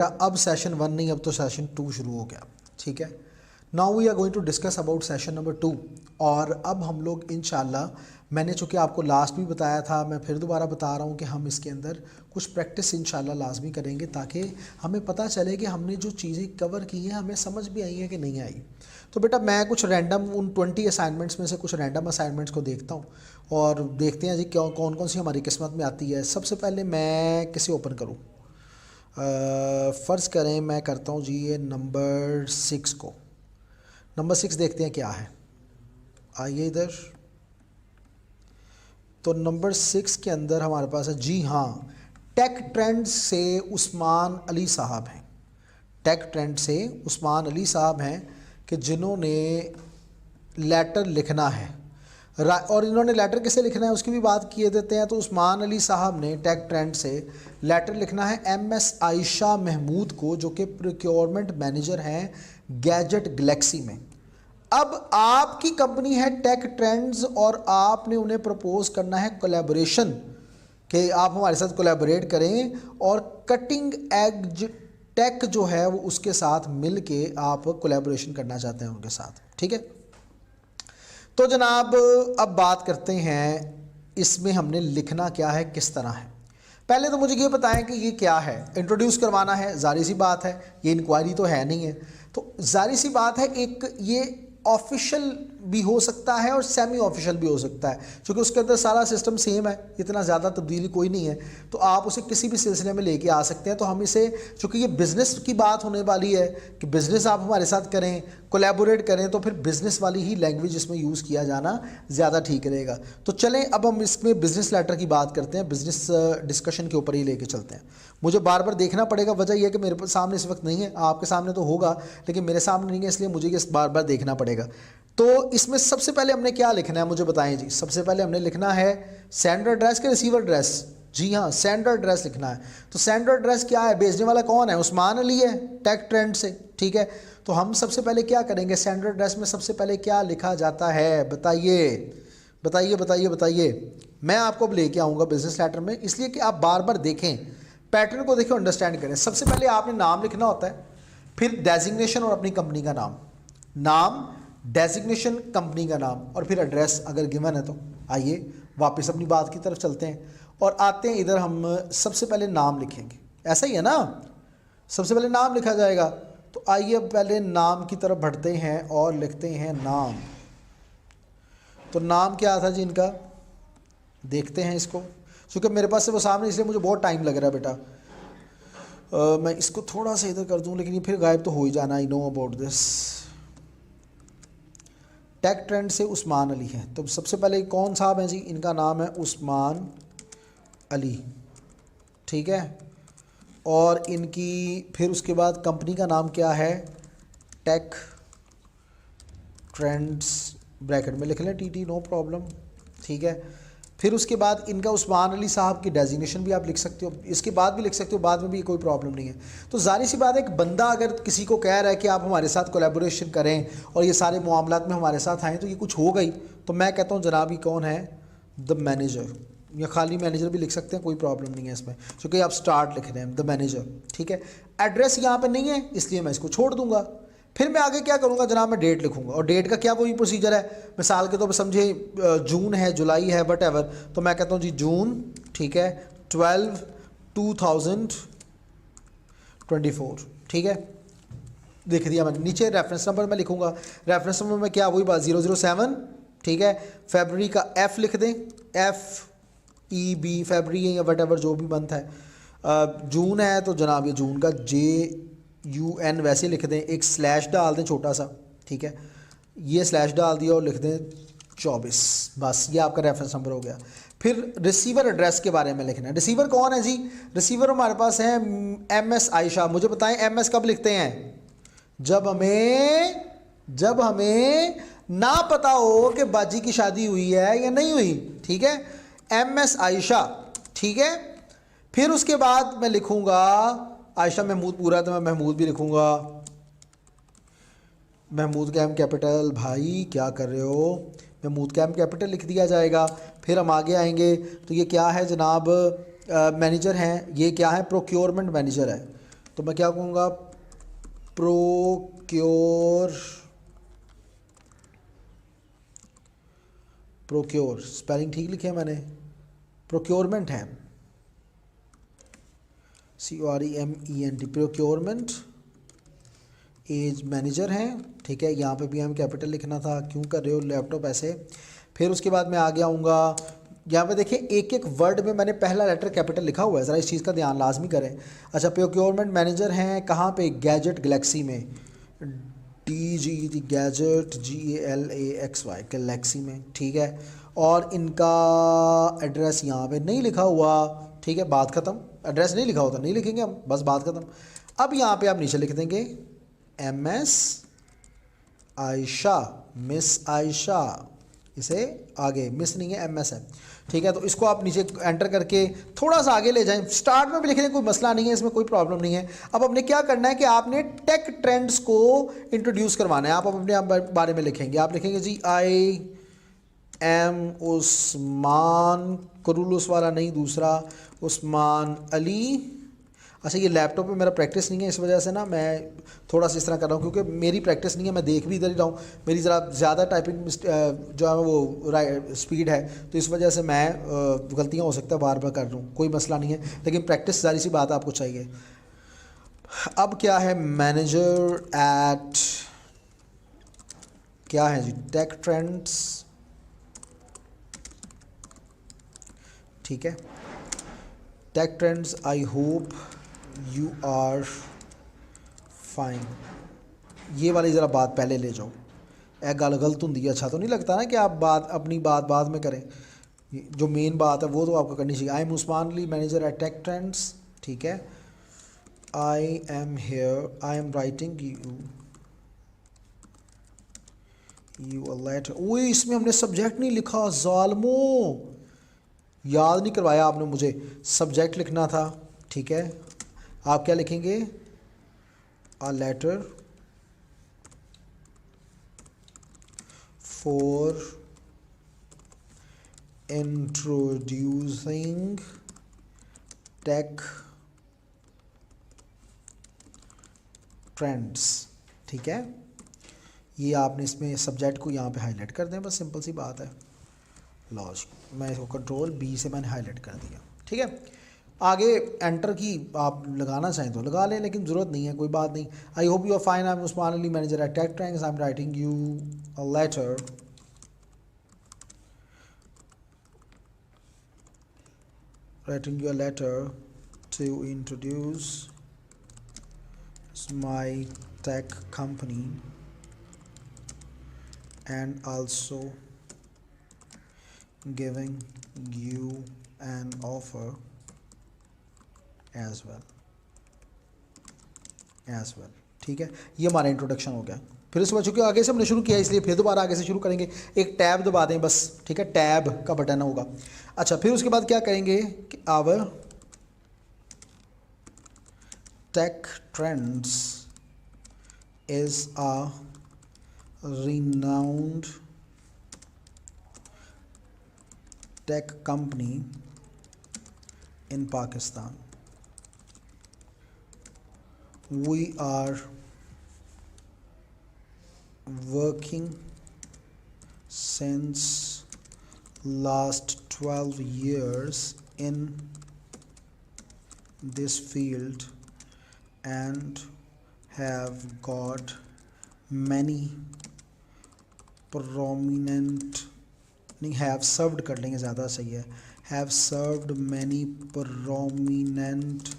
अब सेशन 1 नहीं, अब तो सेशन 2 शुरू हो गया। ठीक है, now we are going to discuss about session number 2। और अब हम लोग इंशाल्लाह, मैंने चूँकि आपको लास्ट भी बताया था, मैं फिर दोबारा बता रहा हूँ कि हम इसके अंदर कुछ प्रैक्टिस इंशाल्लाह लाजमी करेंगे ताकि हमें पता चले कि हमने जो चीज़ें कवर की हैं हमें समझ भी आई हैं कि नहीं आई। तो बेटा मैं कुछ रैंडम उन 20 असाइनमेंट्स में से कुछ रैंडम असाइनमेंट्स को देखता हूँ और देखते हैं जी कौन कौन सी हमारी किस्मत में आती है। सबसे पहले मैं किसे ओपन करूँ? फ़र्ज़ करें मैं करता हूँ जी ये नंबर 6 को। नंबर 6 देखते हैं क्या है। आइए इधर। तो नंबर 6 के अंदर हमारे पास है जी हाँ, टेक ट्रेंड से उस्मान अली साहब हैं। टेक ट्रेंड से उस्मान अली साहब हैं कि जिन्होंने लेटर लिखना है और इन्होंने लेटर किसे लिखना है उसकी भी बात किए देते हैं। तो उस्मान अली साहब ने टेक ट्रेंड से लेटर लिखना है MS आयशा महमूद को, जो कि प्रोक्योरमेंट मैनेजर हैं गैजेट गैलेक्सी में। अब आपकी कंपनी है टेक ट्रेंड्स और आपने उन्हें प्रपोज करना है कोलैबोरेशन कि आप हमारे साथ कोलैबोरेट करें और कटिंग एज टेक जो है वो उसके साथ मिल के आप कोलैबोरेशन करना चाहते हैं उनके साथ। ठीक है, तो जनाब अब बात करते हैं इसमें हमने लिखना क्या है, किस तरह है। पहले तो मुझे ये बताएं कि ये क्या है। इंट्रोड्यूस करवाना है, जारी सी बात है, ये इंक्वायरी तो है नहीं है, तो जारी सी बात है एक ये ऑफिशियल भी हो सकता है और सेमी ऑफिशियल भी हो सकता है, क्योंकि उसके अंदर सारा सिस्टम सेम है, इतना ज़्यादा तब्दीली कोई नहीं है, तो आप उसे किसी भी सिलसिले में लेके आ सकते हैं। तो हम इसे, चूँकि ये बिज़नेस की बात होने वाली है कि बिज़नेस आप हमारे साथ करें, कोलैबोरेट करें, तो फिर बिज़नेस वाली ही लैंग्वेज इसमें यूज़ किया जाना ज़्यादा ठीक रहेगा। तो चलें अब हम इसमें बिज़नेस लेटर की बात करते हैं, बिज़नेस डिस्कशन के ऊपर ही लेके चलते हैं। मुझे बार बार देखना पड़ेगा, वजह यह है कि मेरे सामने इस वक्त नहीं है, आपके सामने तो होगा लेकिन मेरे सामने नहीं है, इसलिए मुझे ये बार बार देखना पड़ेगा। तो इसमें सबसे पहले हमने क्या लिखना है, मुझे बताएं जी। सबसे पहले हमने लिखना है सेंडर एड्रेस के रिसीवर एड्रेस। जी हाँ, सेंडर एड्रेस लिखना है। तो सेंडर एड्रेस क्या है, भेजने वाला कौन है, उस्मान अली है टेक ट्रेंड से। ठीक है, तो हम सबसे पहले क्या करेंगे, सेंडर एड्रेस में सबसे पहले क्या लिखा जाता है, बताइए बताइए बताइए बताइए। मैं आपको अब लेके आऊँगा बिजनेस लेटर में, इसलिए कि आप बार बार देखें, पैटर्न को देखें, अंडरस्टैंड करें। सबसे पहले आपने नाम लिखना होता है, फिर डेजिग्नेशन और अपनी कंपनी का नाम, नाम डेजिग्नेशन कंपनी का नाम और फिर एड्रेस अगर गिवन है तो। आइए वापस अपनी बात की तरफ चलते हैं और आते हैं इधर। हम सबसे पहले नाम लिखेंगे, ऐसा ही है ना, सबसे पहले नाम लिखा जाएगा। तो आइए अब पहले नाम की तरफ बढ़ते हैं और लिखते हैं नाम। तो नाम क्या था जी इनका, देखते हैं इसको, क्योंकि मेरे पास से वो सामने, इसलिए मुझे बहुत टाइम लग रहा है बेटा। मैं इसको थोड़ा सा इधर कर दूं, लेकिन ये फिर गायब तो हो ही जाना। I know about this. Tech trend से उस्मान अली है, तो सबसे पहले कौन साहब हैं जी, इनका नाम है उस्मान अली। ठीक है, और इनकी फिर उसके बाद कंपनी का नाम क्या है, टेक ट्रेंड्स, ब्रैकेट में लिख लें TT, नो प्रॉब्लम। ठीक है, फिर उसके बाद इनका उस्मान अली साहब की डेजिग्नेशन भी आप लिख सकते हो, इसके बाद भी लिख सकते हो, बाद में भी कोई प्रॉब्लम नहीं है। तो जाहिर सी बात है, एक बंदा अगर किसी को कह रहा है कि आप हमारे साथ कोलैबोरेशन करें और ये सारे मामलात में हमारे साथ आएँ, तो ये कुछ हो गई। तो मैं कहता हूँ जनाब, ये कौन है, द मैनेजर, या खाली मैनेजर भी लिख सकते हैं, कोई प्रॉब्लम नहीं है इसमें, क्योंकि आप स्टार्ट लिख रहे हैं द मैनेजर। ठीक है, एड्रेस यहाँ पर नहीं है इसलिए मैं इसको छोड़ दूँगा। फिर मैं आगे क्या करूँगा जनाब, मैं डेट लिखूँगा, और डेट का क्या वही प्रोसीजर है, मिसाल के तौर पर समझे जून है, जुलाई है, वट एवर, तो मैं कहता हूँ जी जून। ठीक है, 12/2024। ठीक है, लिख दिया मैंने। नीचे रेफरेंस नंबर मैं लिखूँगा, रेफरेंस नंबर में क्या वही बात 007। ठीक है, फरवरी का F लिख दें, FEB, फरवरी है या वट एवर जो भी मंथ है। जून है तो जनाब ये जून का JUN वैसे लिख दें, एक स्लैश डाल दें छोटा सा। ठीक है, ये स्लैश डाल दिया और लिख दें 24, बस ये आपका रेफरेंस नंबर हो गया। फिर रिसीवर एड्रेस के बारे में लिखना है। रिसीवर कौन है जी, रिसीवर हमारे पास है MS आयशा। मुझे बताएं MS कब लिखते हैं, जब हमें ना पता हो कि बाजी की शादी हुई है या नहीं हुई। ठीक है, MS आयशा। ठीक है, फिर उसके बाद मैं लिखूंगा आयशा महमूद पूरा, तो मैं महमूद भी लिखूंगा, महमूद कैम कैपिटल। भाई क्या कर रहे हो, महमूद कैम कैपिटल लिख दिया जाएगा। फिर हम आगे आएंगे तो ये क्या है जनाब, मैनेजर हैं, ये क्या है, प्रोक्योरमेंट मैनेजर है। तो मैं क्या कहूँगा, प्रोक्योर स्पेलिंग ठीक लिखे है मैंने, प्रोक्योरमेंट है, COREMENT, प्रोक्योरमेंट। एज मैनेजर हैं, ठीक है, यहाँ पे भी हम कैपिटल लिखना था, क्यों कर रहे हो लैपटॉप ऐसे। फिर उसके बाद मैं आगे आऊँगा, यहाँ पे देखिए एक एक वर्ड में मैंने पहला लेटर कैपिटल लिखा हुआ है, ज़रा इस चीज़ का ध्यान लाजमी करें। अच्छा, प्रोक्योरमेंट मैनेजर हैं कहाँ पे, गैजेट गैलेक्सी में, DG गैजेट GALAXY गैलेक्सी में, ठीक है। और इनका एड्रेस यहाँ पे नहीं लिखा हुआ, ठीक है, बात ख़त्म। एड्रेस नहीं लिखा होता, नहीं लिखेंगे हम, बस बात ख़त्म। अब यहाँ पे आप नीचे लिख देंगे MS आयशा, मिस आयशा, इसे आगे मिस नहीं है MS है, ठीक है। तो इसको आप नीचे एंटर करके थोड़ा सा आगे ले जाएं, स्टार्ट में भी लिख लें, कोई मसला नहीं है, इसमें कोई प्रॉब्लम नहीं है। अब आपने क्या करना है कि आपने टेक ट्रेंड्स को इंट्रोड्यूस करवाना है। आप अपने आप बारे में लिखेंगे, आप लिखेंगे जी IM उस्मान, कुरुलुस वाला नहीं, दूसरा उस्मान अली। अच्छा, ये लैपटॉप पे मेरा प्रैक्टिस नहीं है, इस वजह से ना मैं थोड़ा सा इस तरह कर रहा हूँ, क्योंकि मेरी प्रैक्टिस नहीं है, मैं देख भी इधर ही रहा हूँ, मेरी ज़रा ज़्यादा टाइपिंग जो है वो स्पीड है, तो इस वजह से मैं गलतियाँ हो सकता है बार बार कर रहा हूँ, कोई मसला नहीं है, लेकिन प्रैक्टिस जारी सी बात आपको चाहिए। अब क्या है, मैनेजर एट, क्या है जी, टेक ट्रेंड्स, ठीक है, tech trends, I hope you are fine. ये वाली ज़रा बात पहले ले जाओ, ए गल गलत होंगी, अच्छा तो नहीं लगता ना कि आप बात अपनी बात बाद में करें, जो मेन बात है वो तो आपको करनी चाहिए। I am Usman Ali, manager at Tech trends, ठीक है। I am here, I am writing you a letter. ओए, इसमें हमने सब्जेक्ट नहीं लिखा, जालमो, याद नहीं करवाया आपने मुझे, सब्जेक्ट लिखना था, ठीक है। आप क्या लिखेंगे, a letter for introducing Tech trends, ठीक है। ये आपने इसमें सब्जेक्ट को यहाँ पे हाईलाइट कर दें, बस सिंपल सी बात है। लॉजिक, मैं इसको कंट्रोल B से मैंने हाईलाइट कर दिया, ठीक है। आगे एंटर की आप लगाना चाहें तो लगा लें, लेकिन ज़रूरत नहीं है, कोई बात नहीं। I hope you are fine, I am Usman Ali, manager at Tech trends, I am writing you a letter to introduce my tech company and also giving you an offer as well, ठीक है। ये हमारा इंट्रोडक्शन हो गया। फिर इसके बाद चूँकि आगे से हमने शुरू किया, इसलिए फिर दोबारा आगे से शुरू करेंगे। एक टैब दबा दें बस, ठीक है, टैब का बटन होगा। अच्छा, फिर उसके बाद क्या करेंगे कि our Tech Trends is a renowned tech company in Pakistan. We are working since last 12 years in this field and have got many prominent, नहीं, have served कर लेंगे, ज़्यादा सही है, have served many prominent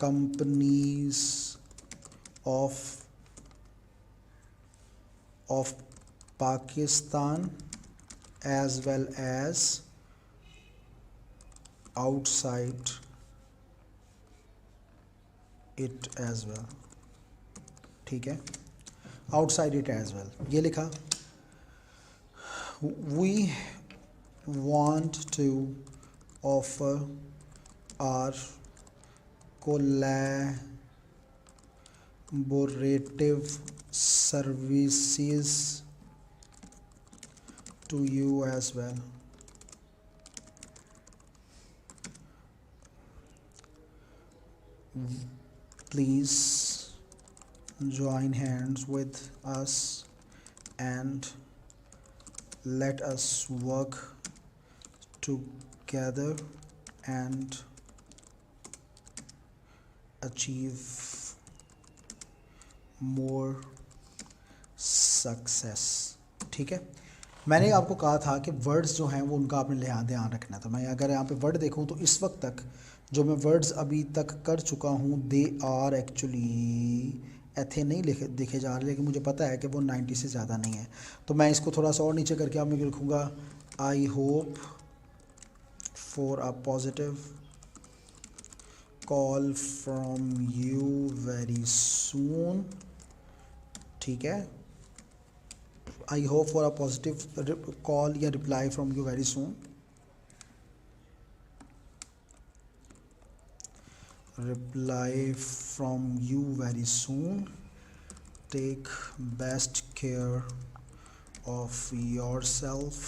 companies of Pakistan as well as outside it as well, ठीक है, outside it as well, ये लिखा। We want to offer our collaborative services to you as well. please join hands with us and let us work together and achieve more success. ठीक है, मैंने आपको कहा था कि वर्ड्स जो हैं वो उनका आपने ध्यान रखना है। तो मैं अगर यहाँ पे वर्ड देखूँ तो इस वक्त तक जो मैं वर्ड्स अभी तक कर चुका हूँ दे आर एक्चुअली ऐथे नहीं देखे जा रहे, लेकिन मुझे पता है कि वो 90 से ज़्यादा नहीं है। तो मैं इसको थोड़ा सा और नीचे करके आप मैं लिखूँगा I hope for a positive call from you very soon. ठीक है, I hope for a positive call या reply from you very soon. Reply from you very soon. Take best care of yourself.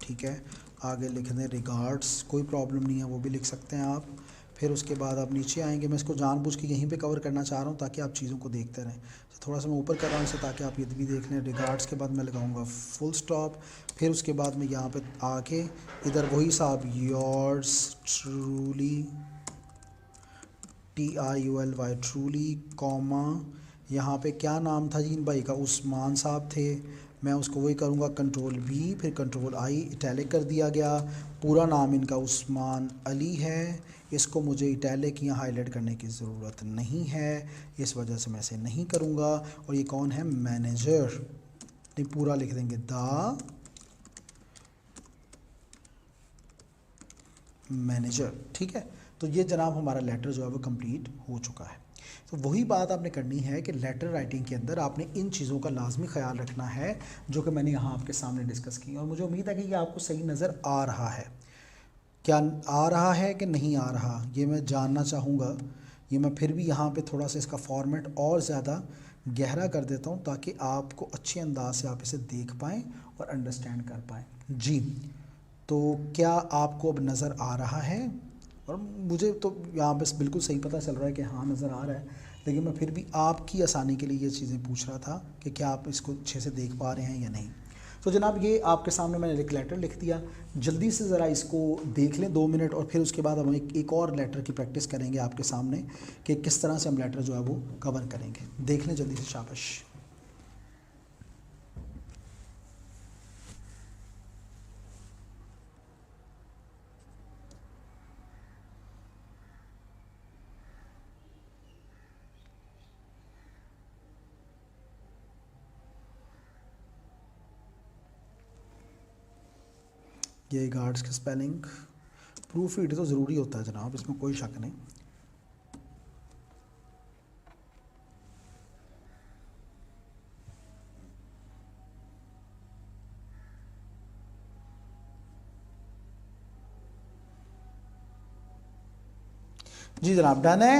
ठीक है, आगे लिख दें regards, कोई problem नहीं है, वो भी लिख सकते हैं आप। फिर उसके बाद आप नीचे आएंगे, मैं इसको जानबूझ के यहीं पे कवर करना चाह रहा हूँ ताकि आप चीज़ों को देखते रहें। तो थोड़ा सा मैं ऊपर कर रहा हूँ इसे ताकि आप ये भी देख लें। रिगार्ड्स के बाद मैं लगाऊंगा फुल स्टॉप, फिर उसके बाद मैं यहाँ पे आके इधर वही साहब yours truly TRULY truly comma, यहाँ पे क्या नाम था जी इन भाई का, उस्मान साहब थे, मैं उसको वही करूँगा कंट्रोल V फिर कंट्रोल I, इटैलिक कर दिया गया। पूरा नाम इनका उस्मान अली है, इसको मुझे इटैलिक या हाईलाइट करने की ज़रूरत नहीं है, इस वजह से मैं इसे नहीं करूँगा। और ये कौन है, मैनेजर, नहीं पूरा लिख देंगे द मैनेजर। ठीक है, तो ये जनाब हमारा लेटर जो है वो कंप्लीट हो चुका है। तो वही बात आपने करनी है कि लेटर राइटिंग के अंदर आपने इन चीज़ों का लाजमी ख्याल रखना है जो कि मैंने यहाँ आपके सामने डिस्कस की, और मुझे उम्मीद है कि ये आपको सही नज़र आ रहा है। क्या आ रहा है कि नहीं आ रहा, ये मैं जानना चाहूँगा। ये मैं फिर भी यहाँ पे थोड़ा सा इसका फॉर्मेट और ज़्यादा गहरा कर देता हूँ ताकि आपको अच्छे अंदाज से आप इसे देख पाएँ और अंडरस्टैंड कर पाएँ। जी, तो क्या आपको अब नज़र आ रहा है? और मुझे तो यहाँ पे बिल्कुल सही पता चल रहा है कि हाँ नज़र आ रहा है, लेकिन मैं फिर भी आपकी आसानी के लिए ये चीज़ें पूछ रहा था कि क्या आप इसको अच्छे से देख पा रहे हैं या नहीं। तो जनाब ये आपके सामने मैंने एक लेटर लिख दिया, जल्दी से ज़रा इसको देख लें 2 मिनट, और फिर उसके बाद हम एक और लेटर की प्रैक्टिस करेंगे आपके सामने कि किस तरह से हम लेटर जो है वो कवर करेंगे। देख लें जल्दी से, शाबाश। ये गार्ड्स की स्पेलिंग प्रूफ रीड तो ज़रूरी होता है जनाब, इसमें कोई शक नहीं। जी जनाब, डन है।